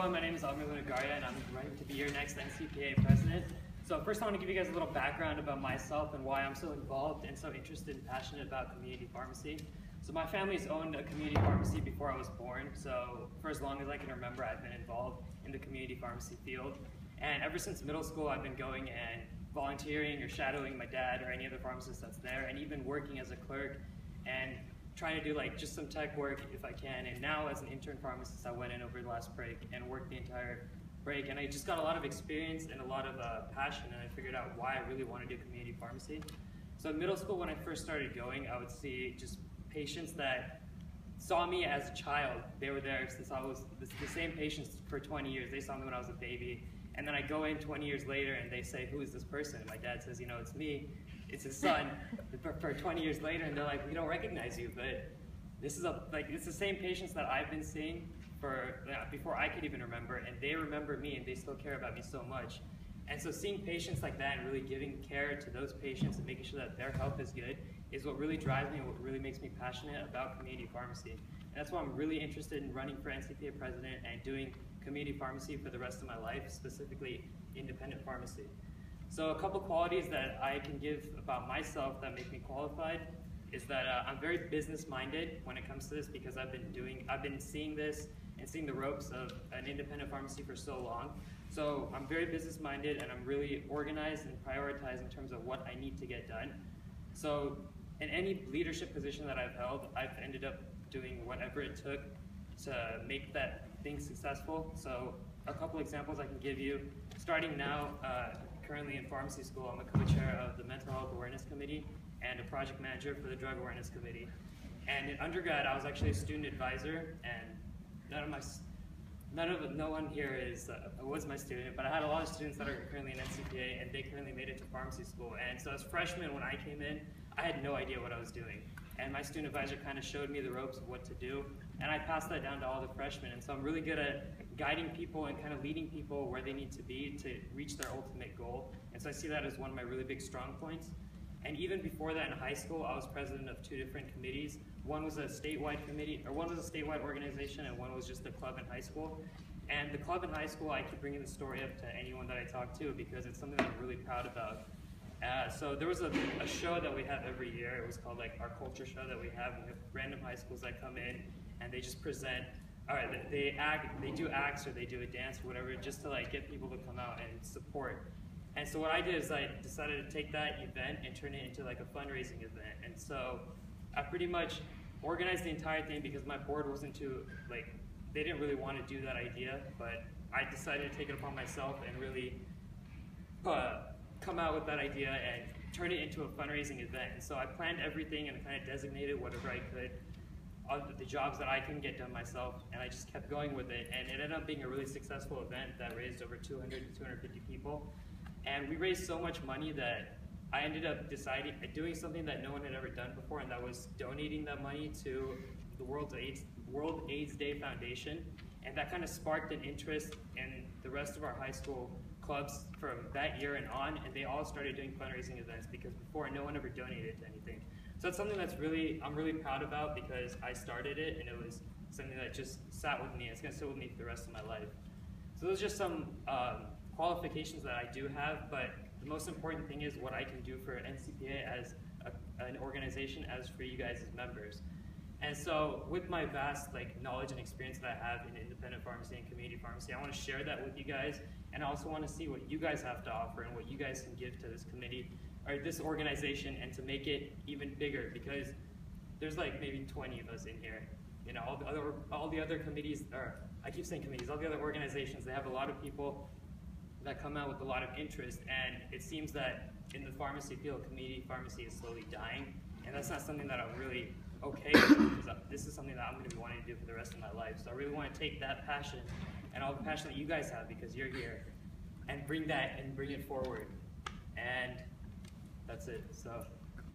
everyone, my name is Amar and I'm ready to be your next NCPA president. So first I want to give you guys a little background about myself and why I'm so involved and so interested and passionate about community pharmacy. So my family's owned a community pharmacy before I was born, so for as long as I can remember I've been involved in the community pharmacy field. And ever since middle school I've been going and volunteering or shadowing my dad or any other pharmacist that's there, and even working as a clerk and trying to do like just some tech work if I can. And now as an intern pharmacist, I went in over the last break and worked the entire break, and I just got a lot of experience and a lot of passion, and I figured out why I really want to do community pharmacy. So in middle school, when I first started going, I would see just patients that saw me as a child. They were there since I was the same patients for 20 years. They saw me when I was a baby. And then I go in 20 years later and they say, who is this person? And my dad says, you know, it's me. It's his son. For 20 years later, and they're like, we don't recognize you, but this is it's the same patients that I've been seeing for before I could even remember, and they remember me and they still care about me so much. And so seeing patients like that and really giving care to those patients and making sure that their health is good is what really drives me and what really makes me passionate about community pharmacy. And that's why I'm really interested in running for NCPA president and doing community pharmacy for the rest of my life, specifically independent pharmacy. So a couple qualities that I can give about myself that make me qualified is that I'm very business-minded when it comes to this, because I've been seeing this and seeing the ropes of an independent pharmacy for so long. So I'm very business-minded and I'm really organized and prioritized in terms of what I need to get done. So in any leadership position that I've held, I've ended up doing whatever it took to make that thing successful. So a couple examples I can give you. Starting now, currently in pharmacy school, I'm a co-chair of the Mental Health Awareness Committee and a project manager for the Drug Awareness Committee. And in undergrad, I was actually a student advisor, and no one here was my student, but I had a lot of students that are currently in NCPA, and they currently made it to pharmacy school. And so as freshmen, when I came in, I had no idea what I was doing. And my student advisor kind of showed me the ropes of what to do, and I passed that down to all the freshmen. And so I'm really good at guiding people and kind of leading people where they need to be to reach their ultimate goal. And so I see that as one of my really big strong points. And even before that, in high school, I was president of 2 different committees. One was a statewide committee, or one was a statewide organization, and one was just a club in high school. And the club in high school, I keep bringing the story up to anyone that I talk to because it's something that I'm really proud about. So there was a show that we have every year. It was called like our culture show that we have. We have random high schools that come in and they just present. All right, they do acts or they do a dance or whatever, just to like get people to come out and support. And so what I did is I decided to take that event and turn it into like a fundraising event. And so I pretty much organized the entire thing because my board wasn't too, they didn't really want to do that idea, but I decided to take it upon myself and really come out with that idea and turn it into a fundraising event. And so I planned everything and kind of designated whatever I could of the jobs that I couldn't get done myself, and I just kept going with it. And it ended up being a really successful event that raised over 200 to 250 people. And we raised so much money that I ended up doing something that no one had ever done before, and that was donating that money to the World AIDS Day Foundation. And that kind of sparked an interest in the rest of our high school clubs from that year and on, and they all started doing fundraising events because before no one ever donated to anything. So it's something that's I'm really proud about because I started it, and it was something that just sat with me. It's going to sit with me for the rest of my life. So those are just some qualifications that I do have, but the most important thing is what I can do for NCPA as an organization, as for you guys as members. And so with my vast knowledge and experience that I have in independent pharmacy and community pharmacy, I want to share that with you guys, and I also want to see what you guys have to offer and what you guys can give to this committee or this organization, and to make it even bigger, because there's maybe 20 of us in here. You know, all the other committees, or I keep saying committees, all the other organizations, they have a lot of people that come out with a lot of interest, and it seems that in the pharmacy field, community pharmacy is slowly dying, and that's not something that I'm really okay with, because this is something that I'm going to be wanting to do for the rest of my life. So I really want to take that passion and all the passion that you guys have, because you're here, and bring it forward. And that's it. So